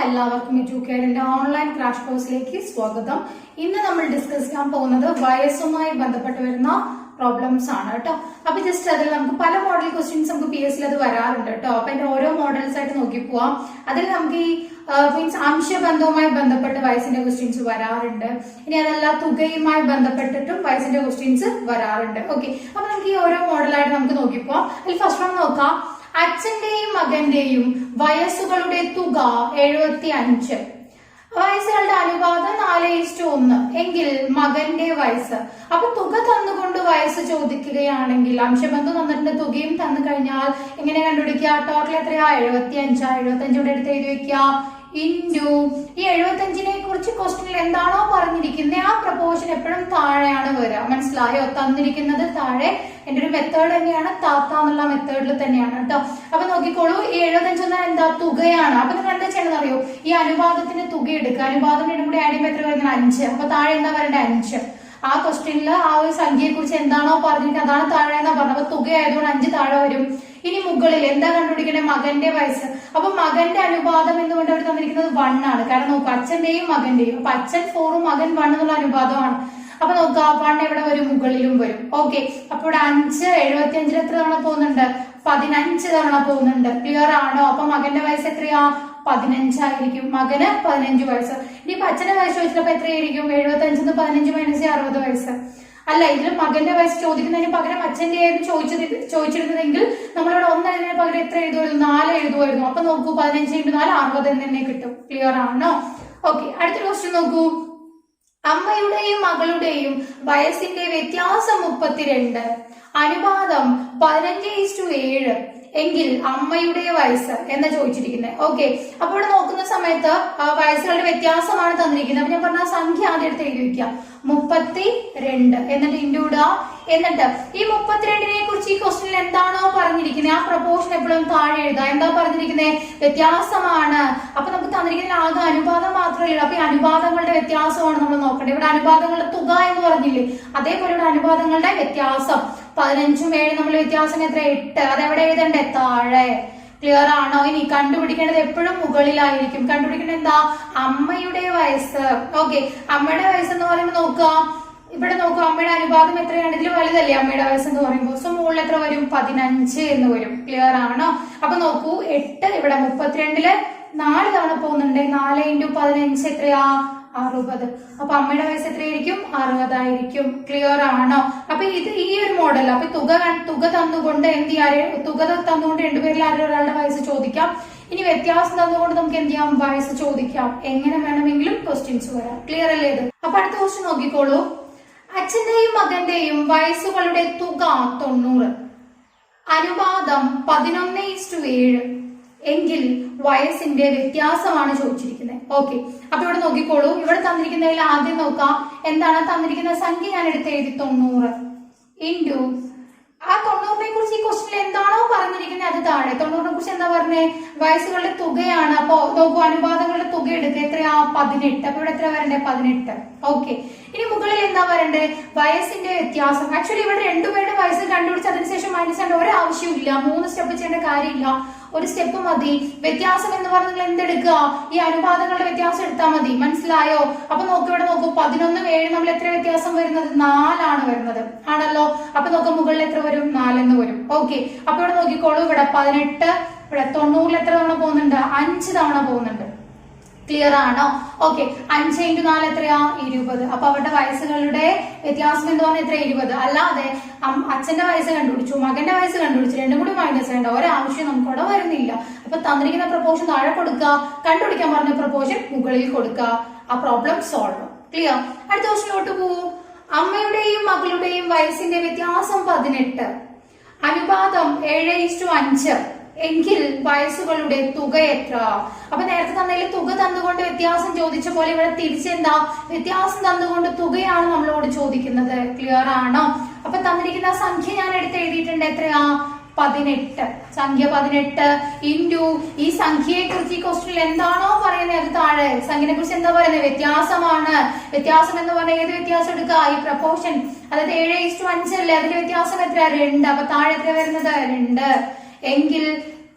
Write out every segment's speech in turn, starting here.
എല്ലാവർക്കും എഡ്യൂക്കേറ്ററിന്റെ online crash കോഴ്സിലേക്ക് സ്വാഗതം. ഇന്ന് നമ്മൾ ഡിസ്കസ് ചെയ്യാൻ പോകുന്നത് വയസ്സുമായി ബന്ധപ്പെട്ട് വരുന്ന പ്രോബ്ലംസ് ആണ് കേട്ടോ. അപ്പൊ ജസ്റ്റ് അതിൽ നമുക്ക് പല മോഡൽ ക്വസ്റ്റ്യൻസ് നമുക്ക് PSC അത് വരാറുണ്ട് കേട്ടോ. അപ്പൊ അതിന്റെ ഓരോ മോഡൽസ് ആയിട്ട് നോക്കി പോവാം. അതിൽ നമുക്ക് ഈ മീൻസ് അംശബന്ധവുമായി ബന്ധപ്പെട്ട് വയസ്സിന്റെ ക്വസ്റ്റ്യൻസ് വരാറുണ്ട്. ഇനി അതല്ല തുകയുമായി ബന്ധപ്പെട്ടിട്ടും വയസ്സിന്റെ ക്വസ്റ്റ്യൻസ് വരാറുണ്ട്. ഓക്കെ, അപ്പൊ നമുക്ക് ഈ ഓരോ മോഡലായിട്ട് നമുക്ക് നോക്കിപ്പോവാം. അതിൽ ഫസ്റ്റ് വൺ നോക്കാം. അച്ഛന്റെയും മകന്റെയും വയസ്സുകളുടെ തുക 75. വയസ്സുകളുടെ അനുപാതം 4:1 എങ്കിൽ മകന്റെ വയസ്സ്. അപ്പൊ തുക തന്നുകൊണ്ട് വയസ്സ് ചോദിക്കുകയാണെങ്കിൽ അംശബന്ധം തന്നിട്ടുണ്ട്, തുകയും തന്നു കഴിഞ്ഞാൽ എങ്ങനെ കണ്ടുപിടിക്കുക? ടോട്ടൽ എത്രയാ? 75. 75 ഇവിടെ എടുത്ത് എഴുതി വെക്കുക. ഇൻറ്റു ഈ 75നെ കുറിച്ച് ക്വസ്റ്റ്യനിൽ എന്താണോ പറഞ്ഞിരിക്കുന്നത് ആ പ്രപ്പോർഷൻ എപ്പോഴും താഴെയാണ് വരിക. മനസ്സിലായോ? തന്നിരിക്കുന്നത് താഴെ. എന്റെ ഒരു മെത്തേഡ് തന്നെയാണ്, താത്ത എന്നുള്ള മെത്തേഡിൽ തന്നെയാണ് കേട്ടോ. അപ്പൊ നോക്കിക്കോളൂ, ഈ 75 എന്താ? തുകയാണ്. അപ്പൊ നിങ്ങൾ എന്താ ചെയ്യണമെന്ന് അറിയോ? ഈ അനുപാതത്തിന് തുക എടുക്കുക. അനുപാതം രണ്ടും കൂടി ആഡ് ചെയ്യുമ്പോൾ എത്ര വരുന്നത്? 5. അപ്പൊ താഴെ എന്താ വരേണ്ടത്? 5. ആ ക്വസ്റ്റ്യനിൽ ആ ഒരു സംഖ്യയെ കുറിച്ച് എന്താണോ പറഞ്ഞിരിക്കുന്നത് അതാണ് താഴെ എന്നാ പറഞ്ഞത്. അപ്പൊ തുക ആയതുകൊണ്ട് 5 താഴെ വരും. ഇനി മുകളിൽ എന്താ കണ്ടുപിടിക്കണേ? മകന്റെ വയസ്സ്. അപ്പൊ മകന്റെ അനുപാതം എന്നുകൊണ്ട് അവർ തന്നിരിക്കുന്നത് 1 ആണ്. കാരണം നോക്കുക, അച്ഛന്റെയും മകന്റെയും. അപ്പൊ അച്ഛൻ 4 മകൻ 1 എന്നുള്ള അനുപാതമാണ്. അപ്പൊ നോക്കുക, 1 എവിടെ വരും? മുകളിലും വരും. ഓക്കെ, അപ്പൊ ഇവിടെ 5 75 എത്ര തവണ പോകുന്നുണ്ട്? 15 തവണ പോകുന്നുണ്ട്. ക്ലിയർ ആണോ? അപ്പൊ മകന്റെ വയസ്സ് എത്രയാ? 15 ആയിരിക്കും. മകന് 15 വയസ്സ്. ഇനിയിപ്പൊ അച്ഛന്റെ വയസ്സ് ചോദിച്ചപ്പോ എത്രയായിരിക്കും? 75 15 - 60 വയസ്സ്. അല്ല, ഇതിൽ മകന്റെ വയസ്സ് ചോദിക്കുന്നതിന് പകരം അച്ഛന്റെ ആയിരുന്നു ചോദിച്ചിരുന്നതെങ്കിൽ നമ്മളിവിടെ 1 എഴുതുന്നതിന് പകരം എത്ര എഴുതുമായിരുന്നു? 4 എഴുതുമായിരുന്നു. അപ്പൊ നോക്കൂ, 15 × 4 60 എന്ന് തന്നെ കിട്ടും. ക്ലിയർ ആണോ? ഓക്കെ, അടുത്ത ക്വസ്റ്റ്യൻ നോക്കൂ. അമ്മയുടെയും മകളുടെയും വയസ്സിന്റെ വ്യത്യാസം 32. അനുപാതം 15:7 എങ്കിൽ അമ്മയുടെ വയസ്സ് എന്ന് ചോദിച്ചിരിക്കുന്നത്. ഓക്കെ, അപ്പൊ ഇവിടെ നോക്കുന്ന സമയത്ത് വയസ്സുകളുടെ വ്യത്യാസമാണ് തന്നിരിക്കുന്നത്. അപ്പൊ ഞാൻ പറഞ്ഞ സംഖ്യ ആദ്യം എടുത്ത് എഴുതി വെക്കുക. 32 എന്നിട്ട് ഇൻഡൂടുക. എന്നിട്ട് ഈ 32നെ കുറിച്ച് ഈ ക്വസ്റ്റ്യനിൽ എന്താണോ പറഞ്ഞിരിക്കുന്നത് ആ പ്രപ്പോർഷൻ എപ്പോഴും താഴെ എഴുതുക. എന്താ പറഞ്ഞിരിക്കുന്നത്? വ്യത്യാസമാണ്. അപ്പൊ നമുക്ക് തന്നിരിക്കുന്ന ആകെ അനുപാതം മാത്രമേ ഉള്ളൂ. അപ്പൊ ഈ അനുപാതങ്ങളുടെ വ്യത്യാസമാണ് നമ്മൾ നോക്കേണ്ടത്. ഇവിടെ അനുപാതങ്ങളുടെ തുക എന്ന് പറഞ്ഞില്ലേ, അതേപോലെ ഇവിടെ അനുപാതങ്ങളുടെ വ്യത്യാസം 15ഉം 7 നമ്മൾ വ്യത്യാസം എത്ര? 8. അതെവിടെ എഴുതണ്ടേ? താഴെ. ക്ലിയർ ആണോ? ഇനി കണ്ടുപിടിക്കേണ്ടത് എപ്പോഴും മുകളിലായിരിക്കും. കണ്ടുപിടിക്കേണ്ടത് എന്താ? അമ്മയുടെ വയസ്സ്. ഓക്കെ, അമ്മയുടെ വയസ്സ് എന്ന് പറയുമ്പോൾ നോക്കുക, ഇവിടെ നോക്കുക, അമ്മയുടെ അനുപാതം എത്രയാണ്? ഇതിൽ വലുതല്ലേ അമ്മയുടെ വയസ്സ് എന്ന് പറയുമ്പോൾ. സോ മുകളിൽ എത്ര വരും? 15 എന്ന് വരും. ക്ലിയർ ആണോ? അപ്പൊ നോക്കൂ, 8 ഇവിടെ 32ല് 4 തവണ പോകുന്നുണ്ട്. 4 × 15 എത്രയാ? 60. അപ്പൊ അമ്മയുടെ വയസ്സ് എത്രയായിരിക്കും? 60 ആയിരിക്കും. ക്ലിയർ ആണോ? അപ്പൊ ഇത് ഈ ഒരു മോഡൽ. അപ്പൊ തുക തന്നുകൊണ്ട് എന്ത് ചെയ്യാം? തുക തന്നുകൊണ്ട് രണ്ടുപേരിൽ ഒരാളുടെ വയസ്സ് ചോദിക്കാം. ഇനി വ്യത്യാസം തന്നുകൊണ്ട് നമുക്ക് എന്ത് ചെയ്യാം? വയസ്സ് ചോദിക്കാം. എങ്ങനെ വേണമെങ്കിലും ക്വസ്റ്റ്യൻസ് വരാം. ക്ലിയർ അല്ലേ ഇത്? അപ്പൊ അടുത്ത ക്വസ്റ്റ്യൻ നോക്കിക്കോളൂ. അച്ഛന്റെയും മകന്റെയും വയസ്സുകളുടെ തുക 90. അനുപാതം 11:7 എങ്കിൽ വയസ്സിന്റെ വ്യത്യാസമാണ് ചോദിച്ചിരിക്കുന്നത്. ഓക്കെ, അപ്പൊ ഇവിടെ നോക്കിക്കോളൂ. ഇവിടെ തന്നിരിക്കുന്നതിൽ ആദ്യം നോക്കാം എന്താണ് തന്നിരിക്കുന്ന സംഖ്യ. ഞാൻ എടുത്ത് എഴുതി 90 ഇൻറ്റു ആ 90നെ കുറിച്ച് ഈ ക്വസ്റ്റ്യനിൽ എന്താണോ പറഞ്ഞിരിക്കുന്നത് അത് താഴെ. 90നെ കുറിച്ച് എന്താ പറഞ്ഞേ? വയസ്സുകളുടെ തുകയാണ്. അപ്പൊ നോക്കൂ, അനുപാതങ്ങളുടെ തുക എടുക്കുക. എത്രയാ? 18. അപ്പൊ ഇവിടെ എത്ര വരണ്ടേ? 18. ഓക്കെ, ഇനി മുകളിൽ എന്താ വരണ്ടേ? വയസ്സിന്റെ വ്യത്യാസം. ആക്ച്വലി ഇവിടെ രണ്ടുപേരുടെ വയസ്സ് കണ്ടുപിടിച്ച് അതിനുശേഷം മൈനസ് ചെയ്യേണ്ട ഒരു ആവശ്യമില്ല. 3 സ്റ്റെപ്പ് ചെയ്യേണ്ട കാര്യമില്ല, ഒരു സ്റ്റെപ്പ് മതി. വ്യത്യാസം എന്ന് പറഞ്ഞാൽ എന്തെടുക്കുക? ഈ അനുപാതങ്ങളുടെ വ്യത്യാസം എടുത്താൽ മതി. മനസ്സിലായോ? അപ്പൊ നോക്കൂ, ഇവിടെ നോക്കൂ, 11 7 നമ്മൾ എത്ര വ്യത്യാസം വരുന്നത്? 4 ആണ് വരുന്നത്. ആണല്ലോ? അപ്പൊ നോക്കാം, മുകളിൽ എത്ര വരും? 4 എന്ന് വരും. ഓക്കെ, അപ്പൊ ഇവിടെ നോക്കിക്കോളൂ, ഇവിടെ 18. ഇവിടെ 90ൽ എത്ര തവണ പോകുന്നുണ്ട്? 5 തവണ പോകുന്നുണ്ട്. ക്ലിയർ ആണോ? ഓക്കെ, 5 × 4 എത്രയാ? 20. അപ്പൊ അവരുടെ വയസ്സുകളുടെ വ്യത്യാസം എന്ന് പറഞ്ഞാൽ എത്ര? 20. അല്ലാതെ അച്ഛന്റെ വയസ്സ് കണ്ടുപിടിച്ചു, മകന്റെ വയസ്സ് കണ്ടുപിടിച്ചു, രണ്ടും കൂടി മൈനസ് ചെയ്യേണ്ട ഒരാവശ്യം നമുക്ക് അവിടെ വരുന്നില്ല. അപ്പൊ തന്നിരിക്കുന്ന പ്രപ്പോർഷൻ താഴെ കൊടുക്കുക, കണ്ടുപിടിക്കാൻ പറഞ്ഞ പ്രപ്പോർഷൻ മുകളിൽ കൊടുക്കുക. ആ പ്രോബ്ലം സോൾവ്. ക്ലിയർ? അടുത്ത ക്വസ്റ്റ്യനിലോട്ട് പോകൂ. അമ്മയുടെയും മകളുടെയും വയസ്സിന്റെ വ്യത്യാസം 18. അനുപാതം 7:5 എങ്കിൽ വയസ്സുകളുടെ തുക എത്ര? അപ്പൊ നേരത്തെ തന്നതിൽ തുക തന്നുകൊണ്ട് വ്യത്യാസം ചോദിച്ച പോലെ ഇവിടെ തിരിച്ചെന്താ? വ്യത്യാസം തന്നുകൊണ്ട് തുകയാണ് നമ്മളോട് ചോദിക്കുന്നത്. ക്ലിയർ ആണോ? അപ്പൊ തന്നിരിക്കുന്ന സംഖ്യ ഞാൻ എടുത്ത് എഴുതിയിട്ടുണ്ട്. എത്രയാ? 18. സംഖ്യ 18 ഇൻറ്റു ഈ സംഖ്യയെ കുറിച്ച് ഈ ക്വസ്റ്റ്യനിൽ എന്താണോ പറയുന്നത് അത് താഴെ. സംഖ്യനെ കുറിച്ച് എന്താ പറയുന്നത്? വ്യത്യാസമാണ്. വ്യത്യാസം എന്ന് പറഞ്ഞാൽ ഏത് വ്യത്യാസം എടുക്കുക? ഈ പ്രപ്പോർഷൻ, അതായത് 7:5 അല്ലേ, അതിന്റെ വ്യത്യാസം എത്ര? 2. അപ്പൊ താഴെ എത്ര വരുന്നത്? 2 എങ്കിൽ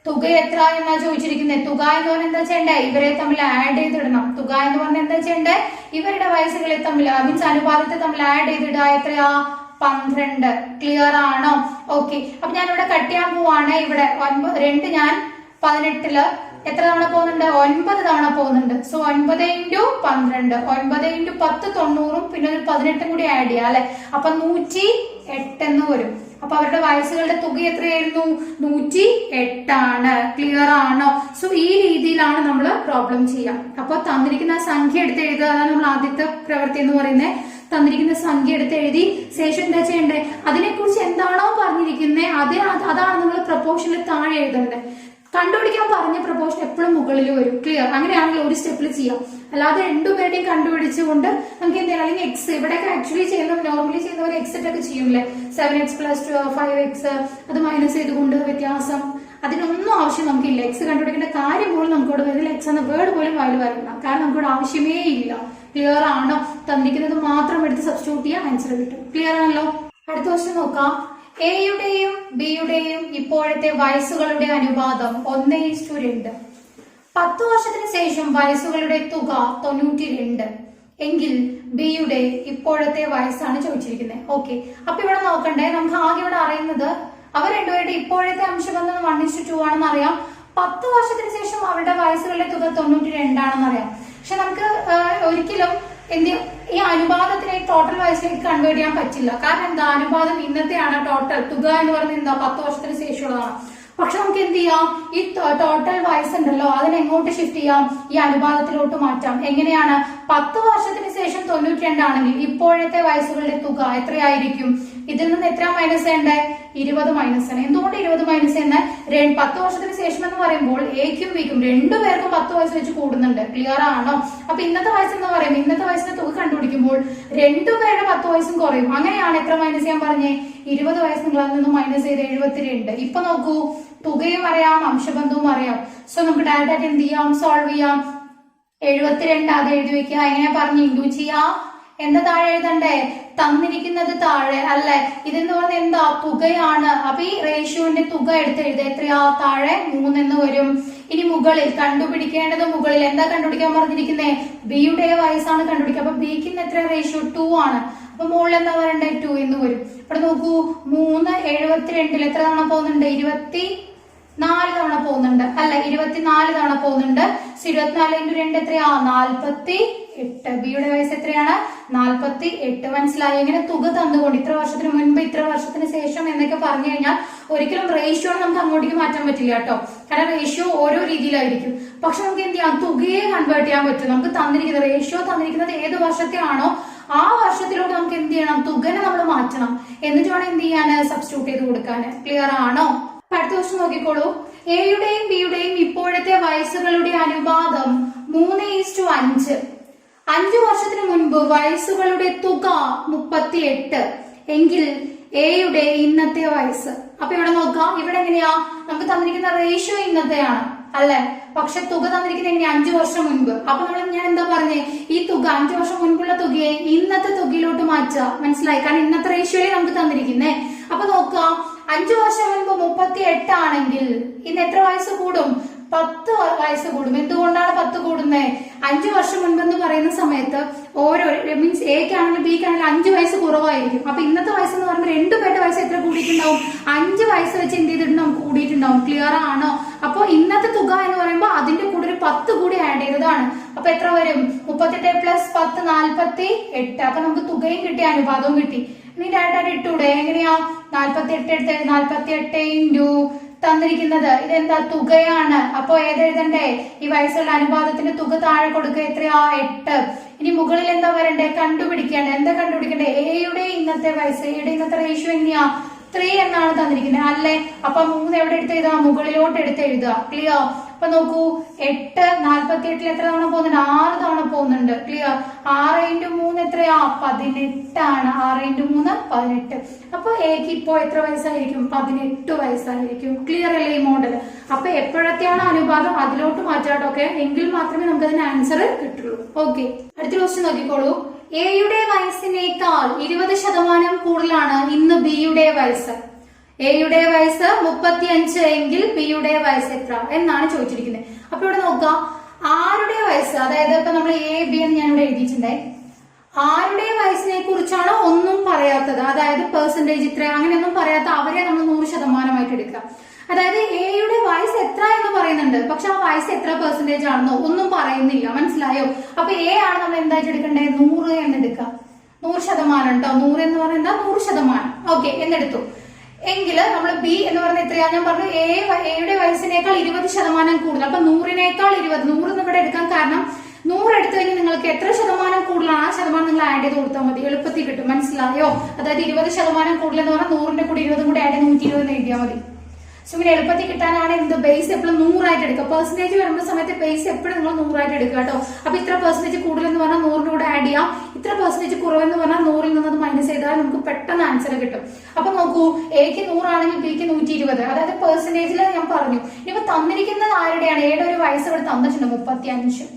തുക എത്ര എന്നാ ചോദിച്ചിരിക്കുന്നത്. തുക എന്ന് പറഞ്ഞാൽ എന്താ ചെയ്യണ്ടേ, ഇവരെ തമ്മിൽ ആഡ് ചെയ്തിടണം. തുക എന്ന് പറഞ്ഞാൽ എന്താ ചെയ്യണ്ടേ, ഇവരുടെ വയസ്സുകളെ തമ്മിൽ മീൻസ് അനുപാതത്തെ തമ്മിൽ ആഡ് ചെയ്തിടുക. എത്രയാ, 12. ക്ലിയർ ആണോ? ഓക്കെ. അപ്പൊ ഞാൻ ഇവിടെ കട്ട് ചെയ്യാൻ പോവാണ്. ഇവിടെ 2 ഞാൻ 18 എത്ര തവണ പോകുന്നുണ്ട്, 9 തവണ പോകുന്നുണ്ട്. സോ 9 × 12, 9 × 10 90, പിന്നെ ഒരു 18 കൂടി ആഡ് ചെയ്യാം അല്ലെ. അപ്പൊ 108 എന്ന് വരും. അപ്പൊ അവരുടെ വയസ്സുകളുടെ തുക എത്രയായിരുന്നു, 108 ആണ്. ക്ലിയർ ആണോ? സോ ഈ രീതിയിലാണ് നമ്മൾ പ്രോബ്ലം ചെയ്യാം. അപ്പൊ തന്നിരിക്കുന്ന സംഖ്യ എടുത്ത് എഴുതുക. അതാണ് നമ്മൾ ആദ്യത്തെ പ്രവൃത്തി എന്ന് പറയുന്നത്. തന്നിരിക്കുന്ന സംഖ്യ എടുത്ത് എഴുതി ശേഷം എന്താ ചെയ്യണ്ടേ, അതിനെ കുറിച്ച് എന്താണോ പറഞ്ഞിരിക്കുന്നത് അതാണ് നമ്മൾ പ്രപ്പോർഷനിൽ താഴെ എഴുതേണ്ടത്. കണ്ടുപിടിക്കാൻ പറഞ്ഞ പ്രപ്പോർഷൻ എപ്പോഴും മുകളിൽ വരും. ക്ലിയർ? അങ്ങനെയാണെങ്കിൽ ഒരു സ്റ്റെപ്പിൽ ചെയ്യാം. അല്ലാതെ രണ്ടുപേരുടെയും കണ്ടുപിടിച്ചുകൊണ്ട് നമുക്ക് എന്ത് ചെയ്യണം, അല്ലെങ്കിൽ എക്സ് ഇവിടെയൊക്കെ ആക്ച്വലി ചെയ്യുന്ന നോർമലി ചെയ്യുന്നവർ എക്സെറ്റ് ഒക്കെ ചെയ്യൂലേ, 7x + 5x അത് മൈനസ് ചെയ്തുകൊണ്ട് വ്യത്യാസം, അതിനൊന്നും ആവശ്യം നമുക്കില്ല. എക്സ് കണ്ടുപിടിക്കേണ്ട കാര്യം പോലും നമുക്കിവിടെ വരുന്നില്ല. എക്സ് എന്ന വേർഡ് പോലും വായിൽ വരണ്ട, കാരണം നമുക്കിവിടെ ആവശ്യമേ ഇല്ല. ക്ലിയർ ആണോ? തന്നിരിക്കുന്നത് മാത്രം എടുത്ത് സബ്സ്റ്റിറ്റ്യൂട്ട് ചെയ്യാൻ ആൻസർ കിട്ടും. ക്ലിയർ ആണല്ലോ? അടുത്ത ക്വസ്റ്റ്യൻ നോക്കാം. എയുടെയും ബിയുടെയും ഇപ്പോഴത്തെ വയസ്സുകളുടെ അനുപാതം 1:2. 10 വർഷത്തിന് ശേഷം വയസ്സുകളുടെ തുക 92 എങ്കിൽ ബിയുടെ ഇപ്പോഴത്തെ വയസ്സാണ് ചോദിച്ചിരിക്കുന്നത്. ഓക്കെ. അപ്പൊ ഇവിടെ നോക്കണ്ടേ, നമുക്ക് ആകെ ഇവിടെ അറിയുന്നത് അവർ രണ്ടുപേരുടെ ഇപ്പോഴത്തെ അംശബന്ധം 1:2 ആണെന്ന് അറിയാം. 10 വർഷത്തിന് ശേഷം അവരുടെ വയസ്സുകളുടെ തുക 92 ആണെന്ന് അറിയാം. പക്ഷെ നമുക്ക് ഒരിക്കലും ഈ അനുപാതത്തിനെ ടോട്ടൽ വയസ്സിലേക്ക് കൺവേർട്ട് ചെയ്യാൻ പറ്റില്ല. കാരണം എന്താ, അനുപാതം ഇന്നത്തെയാണ്, ടോട്ടൽ തുക എന്ന് പറയുന്നത് എന്താ 10 വർഷത്തിന് ശേഷമുള്ളതാണ്. പക്ഷെ നമുക്ക് എന്ത് ചെയ്യാം, ഈ ടോട്ടൽ വയസ്സുണ്ടല്ലോ അതിനെ എങ്ങോട്ട് ഷിഫ്റ്റ് ചെയ്യാം, ഈ അനുപാതത്തിലോട്ട് മാറ്റാം. എങ്ങനെയാണ്, 10 വർഷത്തിന് ശേഷം 92 ആണെങ്കിൽ ഇപ്പോഴത്തെ വയസ്സുകളുടെ തുക എത്രയായിരിക്കും, ഇതിൽ നിന്ന് എത്ര മൈനസ് ചെയ്യണ്ടേ, 20 മൈനസ് ആണ്. എന്തുകൊണ്ട് 20 മൈനസ് ചെയ്യുന്നത്, 10 വർഷത്തിന് ശേഷം എന്ന് പറയുമ്പോൾ എക്കും ബിക്കും രണ്ടുപേർക്കും 10 വയസ്സ് വെച്ച് കൂടുന്നുണ്ട്. ക്ലിയർ ആണോ? അപ്പൊ ഇന്നത്തെ വയസ്സ് എന്ന് പറയുമ്പോൾ ഇന്നത്തെ വയസ്സിന്റെ തുക കണ്ടുപിടിക്കുമ്പോൾ രണ്ടുപേരുടെ 10 വയസ്സും കുറയും. അങ്ങനെയാണ് എത്ര മൈനസ് ചെയ്യാൻ പറഞ്ഞേ, 20 വയസ്സ് നിങ്ങൾ അതിൽ നിന്ന് മൈനസ് ചെയ്ത് 72. ഇപ്പൊ നോക്കൂ, തുകയും അറിയാം അംശബന്ധവും അറിയാം. സോ നമുക്ക് ഡയറക്റ്റ് ആയിട്ട് എന്ത് ചെയ്യാം, സോൾവ് ചെയ്യാം. 72 അത് എഴുതി വെക്കുക. എങ്ങനെ പറഞ്ഞ് ഇൻഡു ചെയ്യാം, എന്താ താഴെ എഴുതണ്ടേ, തന്നിരിക്കുന്നത് താഴെ അല്ലെ. ഇതെന്ന് പറഞ്ഞാൽ എന്താ, തുകയാണ്. അപ്പൊ ഈ റേഷ്യോന്റെ തുക എടുത്ത് എഴുതുക. എത്രയാ, താഴെ 3 എന്ന് വരും. ഇനി മുകളിൽ കണ്ടുപിടിക്കേണ്ടത്, മുകളിൽ എന്താ കണ്ടുപിടിക്കാൻ പറഞ്ഞിരിക്കുന്നത്, ബിയുടെ വയസ്സാണ് കണ്ടുപിടിക്കുക. അപ്പൊ ബിക്ക് എത്ര റേഷ്യോ 2 ആണ്. അപ്പൊ മുകളിൽ എന്താ പറയണ്ടേ, 2 എന്ന് വരും. ഇവിടെ നോക്കൂ, 3 72 എത്ര തവണ പോകുന്നുണ്ട്, 24 തവണ പോകുന്നുണ്ട് അല്ലെ, 24 തവണ പോകുന്നുണ്ട്. 24 × 2 എത്രയാ, 48. ബിയുടെ വയസ്സ് എത്രയാണ്, 48. മനസ്സിലായി? ഇങ്ങനെ തുക തന്നുകൊണ്ട് ഇത്ര വർഷത്തിന് മുൻപ് ഇത്ര വർഷത്തിന് ശേഷം എന്നൊക്കെ പറഞ്ഞു കഴിഞ്ഞാൽ ഒരിക്കലും റേഷ്യോ നമുക്ക് അങ്ങോട്ടേക്ക് മാറ്റാൻ പറ്റില്ല കേട്ടോ. കാരണം റേഷ്യോ ഓരോ രീതിയിലായിരിക്കും. പക്ഷെ നമുക്ക് എന്ത് ചെയ്യാം, തുകയെ കൺവേർട്ട് ചെയ്യാൻ പറ്റും. നമുക്ക് തന്നിരിക്കുന്നത് റേഷ്യോ തന്നിരിക്കുന്നത് ഏത് വർഷത്തെ ആണോ ആ വർഷത്തിലോട്ട് നമുക്ക് എന്ത് ചെയ്യണം, തുകനെ നമ്മൾ മാറ്റണം. എന്നിട്ട് വേണം എന്ത് ചെയ്യാൻ, സബ്സ്റ്റിറ്റ്യൂട്ട് ചെയ്ത് കൊടുക്കാൻ. ക്ലിയർ ആണോ? അടുത്ത ക്വസ്റ്റ്യൻ നോക്കിക്കോളൂ. എയുടെയും ബിയുടെയും ഇപ്പോഴത്തെ വയസ്സുകളുടെ അനുപാതം 3:5. 5 വർഷത്തിന് മുൻപ് വയസ്സുകളുടെ തുക 38 എങ്കിൽ എയുടെ ഇന്നത്തെ വയസ്സ്. അപ്പൊ ഇവിടെ നോക്കാം, ഇവിടെ എങ്ങനെയാ, നമുക്ക് തന്നിരിക്കുന്ന റേഷ്യോ ഇന്നത്തെയാണ് അല്ലെ, പക്ഷെ തുക തന്നിരിക്കുന്നത് എങ്ങനെയാ, 5 വർഷം മുൻപ്. അപ്പൊ ഞാൻ എന്താ പറഞ്ഞേ, ഈ തുക 5 വർഷം മുൻപുള്ള തുകയെ ഇന്നത്തെ തുകയിലോട്ട് മാറ്റുക. മനസ്സിലായി? കാരണം ഇന്നത്തെ റേഷ്യോയെ നമുക്ക് തന്നിരിക്കുന്നേ. അപ്പൊ നോക്കാം, 5 വർഷം മുൻപ് 38 ആണെങ്കിൽ ഇന്ന് എത്ര വയസ്സ് കൂടും, 10 വയസ്സ് കൂടും. എന്തുകൊണ്ടാണ് 10 കൂടുന്നത്, 5 വർഷം മുൻപെന്ന് പറയുന്ന സമയത്ത് ഓരോ മീൻസ് എക്കാണെങ്കിലും ബിക്കാണെങ്കിലും 5 വയസ്സ് കുറവായിരിക്കും. അപ്പൊ ഇന്നത്തെ വയസ്സ് എന്ന് പറയുമ്പോൾ രണ്ടുപേരുടെ വയസ്സ് എത്ര കൂടിയിട്ടുണ്ടാവും, 5 വയസ്സ് വെച്ച് എന്ത് ചെയ്തിട്ടുണ്ടാവും, കൂടിയിട്ടുണ്ടാവും. ക്ലിയർ ആണോ? അപ്പൊ ഇന്നത്തെ തുക എന്ന് പറയുമ്പോൾ അതിന്റെ കൂടെ ഒരു 10 കൂടി ആഡ് ചെയ്തതാണ്. അപ്പൊ എത്ര വരും, 38 + 10 48. അപ്പൊ നമുക്ക് തുകയും കിട്ടി അനുപാതവും കിട്ടി. ഇനി ഡയറക്റ്റ് ഇട്ടൂടെ, എങ്ങനെയാ, 48 എടുത്ത് 48 × തന്നിരിക്കുന്നത് ഇതെന്താ, തുകയാണ്. അപ്പൊ ഏതെഴുതണ്ടേ, ഈ വയസ്സുള്ള അനുപാതത്തിന്റെ തുക താഴെ കൊടുക്കുക. എത്രയാ, 8. ഇനി മുകളിൽ എന്താ വരണ്ടേ, കണ്ടുപിടിക്കേണ്ടത്. എന്താ കണ്ടുപിടിക്കണ്ടേ, എയുടെ ഇന്നത്തെ വയസ്സ്. എയുടെ ഇന്നത്തെ റേഷ്യോ എങ്ങനെയാ, 3 എന്നാണ് തന്നിരിക്കുന്നത് അല്ലെ. അപ്പൊ 3 എവിടെ എടുത്ത് എഴുതുക, മുകളിലോട്ട് എടുത്ത് എഴുതുക. ക്ലിയർ? അപ്പൊ നോക്കൂ, 8 48 എത്ര തവണ പോകുന്നുണ്ട്, 6 തവണ പോകുന്നുണ്ട്. ക്ലിയർ? 6 × 3 എത്രയാ, 18 ആണ്. 6 × 3 18. അപ്പൊ എക്ക് ഇപ്പോ എത്ര വയസ്സായിരിക്കും, 18 വയസ്സായിരിക്കും. ക്ലിയർ അല്ലേ ഈ മോഡൽ? അപ്പൊ എപ്പോഴത്തെയാണ് അനുപാതം അതിലോട്ട് മാറ്റാട്ടൊക്കെ, എങ്കിൽ മാത്രമേ നമുക്ക് അതിന് ആൻസർ കിട്ടുള്ളൂ. ഓക്കെ. അടുത്ത ക്വസ്റ്റ്യൻ നോക്കിക്കോളൂ. എയുടെ വയസ്സിനേക്കാൾ 20% കൂടുതലാണ് ഇന്ന് ബിയുടെ വയസ്സ് എയുടെ വയസ്സ് 35 എങ്കിൽ ബിയുടെ വയസ്സ് എത്ര എന്നാണ് ചോദിച്ചിരിക്കുന്നത്. അപ്പൊ ഇവിടെ നോക്കാം, ആരുടെ വയസ്സ്, അതായത് ഇപ്പൊ നമ്മൾ എ ബി എന്ന് ഞാൻ ഇവിടെ എഴുതിയിട്ടുണ്ടേ, ആരുടെ വയസ്സിനെ കുറിച്ചാണ് ഒന്നും പറയാത്തത്, അതായത് പെർസെന്റേജ് ഇത്ര അങ്ങനെയൊന്നും പറയാത്ത അവരെ നമ്മൾ 100% എടുക്കുക. അതായത് എയുടെ വയസ്സ് എത്ര എന്ന് പറയുന്നുണ്ട്, പക്ഷെ ആ വയസ്സ് എത്ര പെർസെന്റേജ് ആണെന്നോ ഒന്നും പറയുന്നില്ല. മനസ്സിലായോ? അപ്പൊ എ ആണ് നമ്മൾ എന്തായിട്ട് എടുക്കണ്ടേ, 100 എന്ന് എടുക്കുക. 100% കേട്ടോ, 100 എന്ന് പറയുന്നത് 100%. ഓക്കെ എന്നെടുത്തു. എങ്കിൽ നമ്മൾ ബി എന്ന് പറയുന്നത് എത്രയാ, ഞാൻ പറഞ്ഞു എയുടെ വയസ്സിനേക്കാൾ 20% കൂടുതൽ. അപ്പൊ 100-നേക്കാൾ 20, 100 ഇവിടെ എടുക്കാൻ കാരണം 100 എടുത്തു കഴിഞ്ഞാൽ നിങ്ങൾക്ക് എത്ര ശതമാനം കൂടുതലാണ് ആ ശതമാനം നിങ്ങൾ ആഡ് ചെയ്ത് കൊടുത്താൽ മതി, എളുപ്പത്തിൽ കിട്ടും. മനസ്സിലായോ? അതായത് 20% കൂടുതൽ എന്ന് പറഞ്ഞാൽ 100ന്റെ കൂടി 20 കൂടി ആഡ് ചെയ്ത് 120 എഴുതിയാൽ മതി. സോ ഇങ്ങനെ എളുപ്പത്തിൽ കിട്ടാനാണ് എന്ത് ബേസ് എപ്പോഴും 100 ആയിട്ട് എടുക്കുക. പെർസെന്റേജ് വരുമ്പോൾ സമയത്ത് ബേസ് എപ്പോഴും നിങ്ങൾ 100 ആയിട്ട് എടുക്കുക കേട്ടോ. അപ്പൊ ഇത്ര പെർസെന്റേജ് കൂടുതൽ എന്ന് പറഞ്ഞാൽ 100ന്റെ കൂടെ ആഡ് ചെയ്യാം, ഇത്ര പെർസെന്റേജ് കുറവെന്ന് പറഞ്ഞാൽ 100ൽ നിന്ന് മൈനസ് ചെയ്താൽ നമുക്ക് പെട്ടെന്ന് ആൻസർ കിട്ടും. അപ്പൊ നോക്കൂ, എക്ക് 100 ആണെങ്കിൽ ബിക്ക് 120, അതായത് പെർസെന്റേജിൽ ഞാൻ പറഞ്ഞു. ഇനിയിപ്പോ തന്നിരിക്കുന്നത് ആരുടെയാണ്, എയുടെ ഒരു വയസ്സ് ഇവിടെ തന്നിട്ടുണ്ട് 35.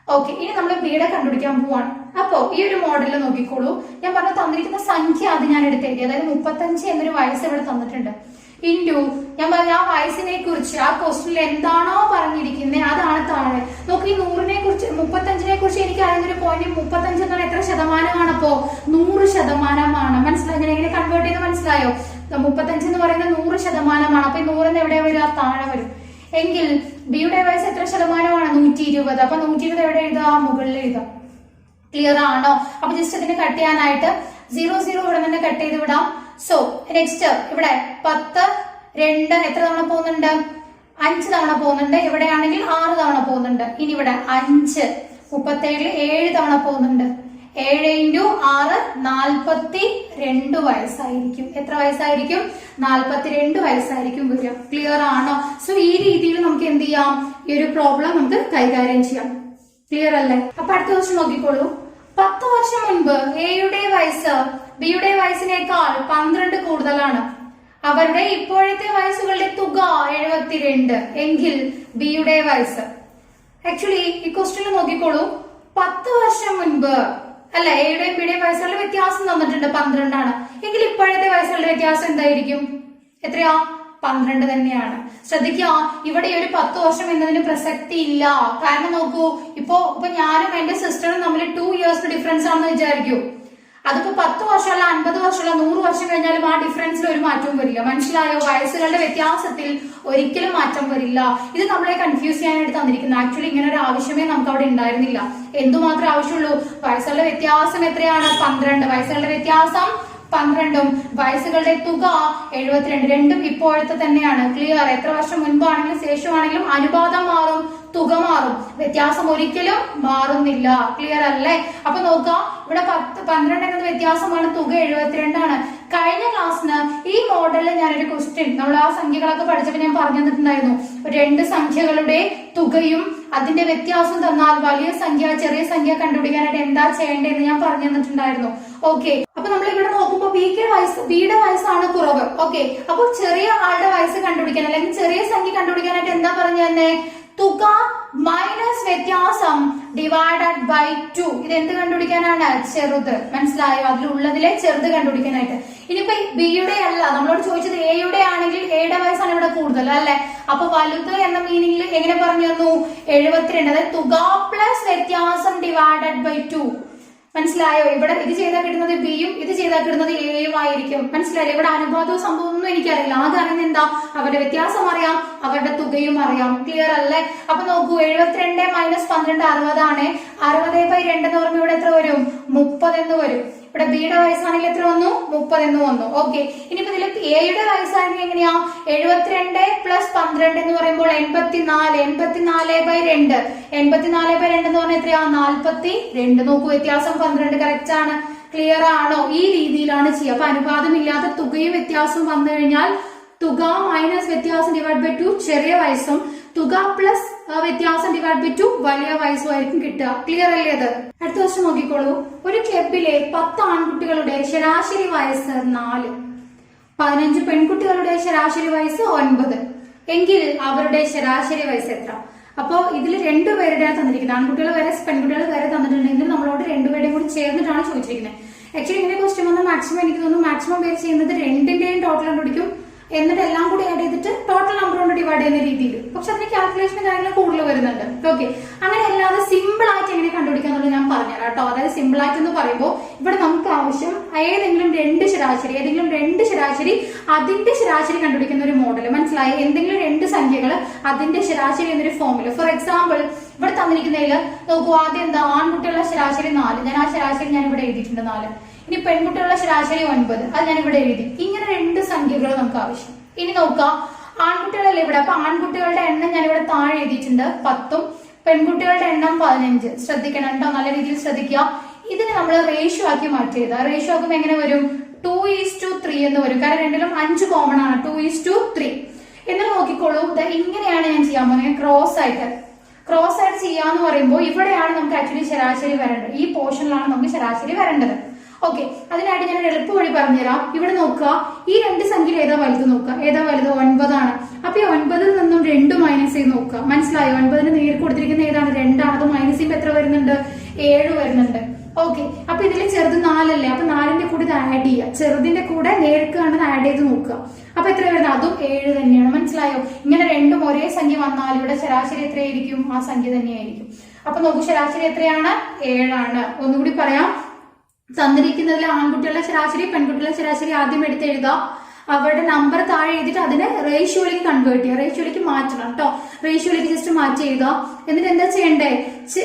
ഓക്കെ, ഇനി നമ്മൾ ബിയുടെ കണ്ടുപിടിക്കാൻ പോവാണ്. അപ്പോ ഈ ഒരു മോഡലിൽ നോക്കിക്കോളൂ, ഞാൻ പറഞ്ഞ തന്നിരിക്കുന്ന സംഖ്യ അത് ഞാൻ എടുത്തേക്ക്, അതായത് 35 എന്നൊരു വയസ്സ് ഇവിടെ തന്നിട്ടുണ്ട്. ഇൻറ്റു ഞാൻ പറഞ്ഞ ആ വയസ്സിനെ കുറിച്ച് ആ ക്വസ്റ്റിനിൽ എന്താണോ പറഞ്ഞിരിക്കുന്നത് അതാണ് താഴെ. നോക്കി, 100നെ കുറിച്ച് 35നെ കുറിച്ച് എനിക്ക് അറിയുന്നൊരു പോയിന്റ് 35 എന്ന് പറഞ്ഞാൽ എത്ര ശതമാനമാണ്, അപ്പോ 100%. മനസ്സിലായി? ഞാൻ എങ്ങനെ കൺവേർട്ട് ചെയ്ത് മനസ്സിലായോ? 35 എന്ന് പറയുന്നത് 100%. അപ്പൊ ഈ 100 എവിടെ വരിക, താഴെ വരും. എങ്കിൽ ബിയുടെ വയസ്സ് എത്ര ശതമാനമാണ്, 120. അപ്പൊ 120 എവിടെ എഴുതാം, മുകളിൽ എഴുതാം. ക്ലിയർ ആണോ? അപ്പൊ ജസ്റ്റ് ഇതിന് കട്ട് ചെയ്യാനായിട്ട് 0 ഇവിടെ തന്നെ കട്ട് ചെയ്ത് വിടാം. സോ നെക്സ്റ്റ് ഇവിടെ 10 2 എത്ര തവണ പോകുന്നുണ്ട്, 5 തവണ പോകുന്നുണ്ട്. ഇവിടെ ആണെങ്കിൽ 6 തവണ പോകുന്നുണ്ട്. ഇനി ഇവിടെ 5 37 7 തവണ പോകുന്നുണ്ട്. 7 × 6 42 വയസ്സായിരിക്കും. എത്ര വയസ്സായിരിക്കും, 42 വയസ്സായിരിക്കും വരിക. ക്ലിയർ ആണോ? സോ ഈ രീതിയിൽ നമുക്ക് എന്ത് ചെയ്യാം, ഈ ഒരു പ്രോബ്ലം നമുക്ക് കൈകാര്യം ചെയ്യാം. ക്ലിയർ അല്ലേ? അപ്പൊ അടുത്ത ക്വസ്റ്റ്യൻ നോക്കിക്കോളൂ. 10 വർഷം മുൻപ് എയുടെ വയസ്സ് ബിയുടെ വയസ്സിനേക്കാൾ 12 കൂടുതലാണ്. അവരുടെ ഇപ്പോഴത്തെ വയസ്സുകളുടെ തുക 72 എങ്കിൽ ബിയുടെ വയസ്സ്. ആക്ച്വലി ഈ ക്വസ്റ്റ്യൻ നോക്കിക്കോളൂ, 10 വർഷം മുൻപ് അല്ല, എയുടെയും ബിയുടെയും വയസ്സുകളുടെ വ്യത്യാസം തന്നിട്ടുണ്ട് 12 ആണ്. എങ്കിൽ ഇപ്പോഴത്തെ വയസ്സുകളുടെ വ്യത്യാസം എന്തായിരിക്കും, എത്രയാ, 12 തന്നെയാണ്. ശ്രദ്ധിക്കുക, ഇവിടെ ഒരു 10 വർഷം എന്നതിന് പ്രസക്തി ഇല്ല. കാരണം നോക്കൂ, ഇപ്പൊ ഞാനും എന്റെ സിസ്റ്ററും തമ്മിൽ 2 ഇയേഴ്സ് ഡിഫറൻസ് ആണെന്ന് വിചാരിക്കൂ. അതിപ്പോ 10 വർഷമല്ല, 50 വർഷമല്ല, 100 വർഷം കഴിഞ്ഞാലും ആ ഡിഫറൻസിൽ ഒരു മാറ്റവും വരില്ല. മനസ്സിലായോ? വയസ്സുകളുടെ വ്യത്യാസത്തിൽ ഒരിക്കലും മാറ്റം വരില്ല. ഇത് നമ്മളെ കൺഫ്യൂസ് ചെയ്യാനായിട്ട് തന്നിരിക്കുന്നത്. ആക്ച്വലി ഇങ്ങനെ ഒരു ആവശ്യമേ നമുക്ക് അവിടെ ഉണ്ടായിരുന്നില്ല. എന്തുമാത്രം ആവശ്യമുള്ളൂ, വയസ്സുകളുടെ വ്യത്യാസം എത്രയാണ്, 12. വയസ്സുകളുടെ വ്യത്യാസം 12ഉം വയസ്സുകളുടെ തുക 72. രണ്ടും ഇപ്പോഴത്തെ തന്നെയാണ്. ക്ലിയർ? എത്ര വർഷം മുൻപാണെങ്കിലും ശേഷമാണെങ്കിലും അനുപാതം മാറും, തുക മാറും, വ്യത്യാസം ഒരിക്കലും മാറുന്നില്ല. ക്ലിയർ അല്ലേ? അപ്പൊ നോക്കാം, ഇവിടെ 12 എന്നത് വ്യത്യാസമാണ്, തുക 72 ആണ്. കഴിഞ്ഞ ക്ലാസ്സിന് ഈ മോഡലിൽ ഞാനൊരു ക്വസ്റ്റ്യൻ, നമ്മൾ ആ സംഖ്യകളൊക്കെ പഠിച്ചപ്പോൾ ഞാൻ പറഞ്ഞു തന്നിട്ടുണ്ടായിരുന്നു. 2 സംഖ്യകളുടെ തുകയും അതിന്റെ വ്യത്യാസം തന്നാൽ വലിയ സംഖ്യ ചെറിയ സംഖ്യ കണ്ടുപിടിക്കാനായിട്ട് എന്താ ചെയ്യേണ്ടതെന്ന് ഞാൻ പറഞ്ഞു തന്നിട്ടുണ്ടായിരുന്നു. ഓക്കെ, അപ്പൊ നമ്മൾ ഇവിടെ നോക്കുമ്പോൾ ബിയുടെ വയസ്സാണ് കുറവ്. ഓക്കെ, അപ്പൊ ചെറിയ ആളുടെ വയസ്സ് കണ്ടുപിടിക്കാൻ അല്ലെങ്കിൽ ചെറിയ സംഖ്യ കണ്ടുപിടിക്കാനായിട്ട് എന്താ പറഞ്ഞു തന്നെ, തുക മൈനസ് വ്യത്യാസം ഡിവൈഡഡ് ബൈ 2. ഇത് എന്ത് കണ്ടുപിടിക്കാനാണ്, ചെറുത്. മനസ്സിലായോ? അതിലുള്ളതിലെ ചെറുത് കണ്ടുപിടിക്കാനായിട്ട്. ഇനിയിപ്പോ ബിയുടെ അല്ല, നമ്മളോട് ചോദിച്ചത് എയുടെ ആണെങ്കിൽ എയുടെ വയസ്സാണ് ഇവിടെ കൂടുതൽ അല്ലെ. അപ്പൊ വലുത് എന്ന മീനിങ്ങിൽ എങ്ങനെ പറഞ്ഞു തന്നു, 72. അതായത് തുക പ്ലസ് വ്യത്യാസം ഡിവൈഡഡ് ബൈ 2. മനസ്സിലായോ? ഇവിടെ ഇത് ചെയ്താൽ കിട്ടുന്നത് ബിയും ഇത് ചെയ്താൽ കിട്ടുന്നത് എയും ആയിരിക്കും. മനസ്സിലായോ? ഇവിടെ അനുപാതവും സംഭവം ഒന്നും എനിക്കറിയില്ല. ആകെ അറിയുന്നത് എന്താ, അവരുടെ വ്യത്യാസം അറിയാം, അവരുടെ തുകയും അറിയാം. ക്ലിയർ അല്ലേ? അപ്പൊ നോക്കൂ, 72 - 12 60 ആണ്. 60/2 എന്ന് പറയുമ്പോൾ ഇവിടെ എത്ര വരും, 30 എന്ന് വരും. ഇവിടെ ബിയുടെ വയസ്സാണെങ്കിൽ എത്ര വന്നു, 30 എന്ന് വന്നു. ഓക്കെ, ഇനിയിപ്പോ ഇതിൽ എയുടെ വയസ്സാണെങ്കിൽ എങ്ങനെയാ, 72 + 12 എന്ന് പറയുമ്പോൾ 84. 84/2. 84/2 എന്ന് പറഞ്ഞാൽ എത്രയാ, 42. നോക്കൂ, വ്യത്യാസം 12. കറക്റ്റ് ആണ്. ക്ലിയർ ആണോ? ഈ രീതിയിലാണ് ചെയ്യുക. അപ്പൊ അനുപാതമില്ലാത്ത തുകയും വ്യത്യാസവും വന്നു കഴിഞ്ഞാൽ തുക മൈനസ് വ്യത്യാസം ഡിവൈഡ് ബൈ 2 ചെറിയ വയസ്സും തുക പ്ലസ് വ്യത്യാസം ഡിവൈഡ് ബൈ 2 വലിയ വയസ്സും ആയിരിക്കും കിട്ടുക. ക്ലിയർ അല്ലേ? അത് അടുത്ത വർഷം നോക്കിക്കോളൂ. ഒരു ക്ലബിലെ 10 ആൺകുട്ടികളുടെ ശരാശരി വയസ്സ് 4, 15 പെൺകുട്ടികളുടെ ശരാശരി വയസ്സ് 9 എങ്കിൽ അവരുടെ ശരാശരി വയസ്സ് എത്ര? അപ്പോ ഇതിൽ 2 പേരുടെയാണ് തന്നിരിക്കുന്നത്. ആൺകുട്ടികൾ വരെ പെൺകുട്ടികൾ വരെ തന്നിട്ടുണ്ടെങ്കിൽ നമ്മളോട് 2 പേരുടെയും കൂടി ചേർന്നിട്ടാണ് ചോദിച്ചിരിക്കുന്നത്. ആക്ച്വലി ഇങ്ങനെ ക്വസ്റ്റ്യൻ വന്നാൽ മാക്സിമം എനിക്ക് തോന്നുന്നു മാക്സിമം പേര് ചെയ്യുന്നത് രണ്ടിന്റെയും ടോട്ടൽ കണ്ടുപിടിക്കും, എന്നിട്ട് എല്ലാം കൂടി ആഡ് ചെയ്തിട്ട് ടോട്ടൽ നമ്പർ കൊണ്ട് ഡിവൈഡ് ചെയ്യുന്ന രീതിയിൽ. പക്ഷെ അതിന് കാൽക്കുലേഷൻ കാര്യങ്ങൾ കൂടുതൽ വരുന്നുണ്ട്. ഓക്കെ, അങ്ങനെ അല്ലാതെ സിമ്പിൾ ആയിട്ട് എങ്ങനെ കണ്ടുപിടിക്കുക എന്നുള്ളത് ഞാൻ പറഞ്ഞുതരാം കേട്ടോ. അതായത് സിമ്പിൾ ആയിട്ട് എന്ന് പറയുമ്പോൾ ഇവിടെ നമുക്ക് ആവശ്യം ഏതെങ്കിലും രണ്ട് ശരാശരി അതിന്റെ ശരാശരി കണ്ടുപിടിക്കുന്ന ഒരു മോഡൽ മനസ്സിലായി. എന്തെങ്കിലും രണ്ട് സംഖ്യകൾ അതിന്റെ ശരാശരി എന്നൊരു ഫോമില്. ഫോർ എക്സാമ്പിൾ ഇവിടെ തന്നിരിക്കുന്നതിൽ നോക്കൂ, ആദ്യം എന്താ, ആൺകുട്ടികളുടെ ശരാശരി 4, ഞാൻ ആ ശരാശരി ഞാൻ ഇവിടെ എഴുതിയിട്ടുണ്ട് 4. ഇനി പെൺകുട്ടികളുടെ ശരാശരി 9, അത് ഞാൻ ഇവിടെ എഴുതി. ഇങ്ങനെ രണ്ട് സംഖ്യകൾ നമുക്ക് ആവശ്യം. ഇനി നോക്കാം, ആൺകുട്ടികളല്ലേ ഇവിടെ, അപ്പൊ ആൺകുട്ടികളുടെ എണ്ണം ഞാൻ ഇവിടെ താഴെ എഴുതിയിട്ടുണ്ട് 10, പെൺകുട്ടികളുടെ എണ്ണം 15. ശ്രദ്ധിക്കണം കേട്ടോ, നല്ല രീതിയിൽ ശ്രദ്ധിക്കുക. ഇതിന് നമ്മൾ റേഷ്യോ ആക്കി മാറ്റി എഴുതാം. റേഷ്യോ ആക്കുമ്പോൾ എങ്ങനെ വരും, 2:3 എന്ന് വരും. കാരണം രണ്ടിലും 5 കോമൺ ആണ്, 2:3. എന്നിട്ട് നോക്കിക്കോളൂ, ഇങ്ങനെയാണ് ഞാൻ ചെയ്യാൻ പോകുന്നത്. ക്രോസ് ആയിട്ട് ചെയ്യാന്ന് പറയുമ്പോൾ ഇവിടെയാണ് നമുക്ക് ആക്ച്വലി ശരാശരി വരേണ്ടത്. ഈ പോർഷനിലാണ് നമുക്ക് ശരാശരി വരേണ്ടത്. ഓക്കെ, അതിനായിട്ട് ഞാൻ എളുപ്പ വഴി പറഞ്ഞുതരാം. ഇവിടെ നോക്കുക, ഈ രണ്ട് സംഖ്യയിൽ ഏതാ വലുത് നോക്കുക. ഏതാ വലുത്, 9 ആണ്. അപ്പൊ ഈ 9ൽ നിന്നും 2 മൈനസ് ചെയ്ത് നോക്കുക. മനസ്സിലായോ, 9ന് നേരിട്ട് കൊടുത്തിരിക്കുന്ന ഏതാണ്, 2 ആണ്. അത് മൈനസ് ചെയ്യുമ്പോൾ എത്ര വരുന്നുണ്ട്, 7 വരുന്നുണ്ട്. ഓക്കെ, അപ്പൊ ഇതിൽ ചെറുത് 4 അല്ലേ, അപ്പൊ 4ന്റെ കൂടെ ഇത് ആഡ് ചെയ്യുക. ചെറുതിന്റെ കൂടെ നേരിട്ട് കാണുന്നത് ആഡ് ചെയ്ത് നോക്കുക. അപ്പൊ എത്ര വരുന്നത്, അതും 7 തന്നെയാണ്. മനസ്സിലായോ, ഇങ്ങനെ രണ്ടും ഒരേ സംഖ്യ വന്നാൽ ഇവിടെ ശരാശരി എത്രയായിരിക്കും, ആ സംഖ്യ തന്നെയായിരിക്കും. അപ്പൊ നോക്കൂ, ശരാശരി എത്രയാണ്, 7 ആണ്. ഒന്നുകൂടി പറയാം, തന്നിരിക്കുന്നതിൽ ആൺകുട്ടികളുടെ ശരാശരി പെൺകുട്ടികളുടെ ശരാശരി ആദ്യം എടുത്ത് എഴുതുക. അവരുടെ നമ്പർ താഴെ എഴുതിയിട്ട് അതിനെ റേഷ്യോയിലേക്ക് കൺവേർട്ട് ചെയ്യുക. റേഷ്യോയിലേക്ക് മാറ്റണം കേട്ടോ. റേഷ്യോയിലേക്ക് ജസ്റ്റ് മാറ്റി എഴുതുക. എന്നിട്ട് എന്താ ചെയ്യണ്ടേ,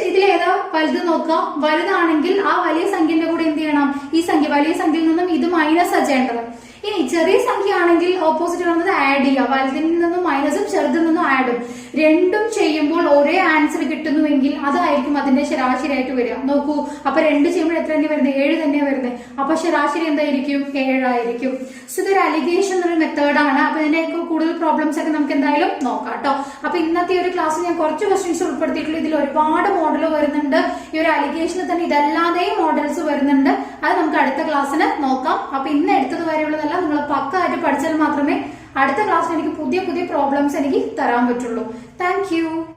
ഇതിൽ ഏതാ വലുത് നോക്കുക. വലുതാണെങ്കിൽ ആ വലിയ സംഖ്യന്റെ കൂടെ എന്ത് ചെയ്യണം, ഈ സംഖ്യ വലിയ സംഖ്യയിൽ നിന്നും ഇത് മൈനസ് ആ ചെയ്യേണ്ടത്. ഇനി ചെറിയ സംഖ്യ ആണെങ്കിൽ ഓപ്പോസിറ്റ് വരുന്നത് ആഡ് ചെയ്യുക. വലുതിൽ നിന്നും മൈനസും ചെറുതിൽ നിന്നും ആഡും രണ്ടും ചെയ്യുമ്പോൾ ഒരേ ആൻസർ കിട്ടുന്നുവെങ്കിൽ അതായിരിക്കും അതിന്റെ ശരാശരി ആയിട്ട് വരിക. നോക്കൂ, അപ്പൊ 2 ചെയ്യുമ്പോൾ എത്ര തന്നെ വരുന്നത്, 7 തന്നെയാണ് വരുന്നത്. അപ്പൊ ശരാശരി എന്തായിരിക്കും, 7 ആയിരിക്കും. സോ ഇതൊരു അലിഗേഷൻ എന്നൊരു മെത്തേഡാണ്. അപ്പൊ ഇതിന്റെ കൂടുതൽ പ്രോബ്ലംസ് ഒക്കെ നമുക്ക് എന്തായാലും നോക്കാം കേട്ടോ. അപ്പൊ ഇന്നത്തെ ഒരു ക്ലാസ്സിൽ ഞാൻ കുറച്ച് ക്വസ്റ്റ്യൻസ് ഉൾപ്പെടുത്തിയിട്ടുള്ളൂ. ഇതിൽ ഒരുപാട് മോഡൽ വരുന്നുണ്ട്. ഈ ഒരു അലിഗേഷനിൽ തന്നെ ഇതല്ലാതെയും മോഡൽസ് വരുന്നുണ്ട്. അത് നമുക്ക് അടുത്ത ക്ലാസ്സിന് നോക്കാം. അപ്പൊ ഇന്ന് എടുത്തത് വരെയുള്ളതല്ല, നിങ്ങൾ പക്കായിട്ട് പഠിച്ചാൽ മാത്രമേ അടുത്ത ക്ലാസ്സിൽ എനിക്ക് പുതിയ പ്രോബ്ലംസ് എനിക്ക് തരാൻ പറ്റുള്ളൂ. Thank you.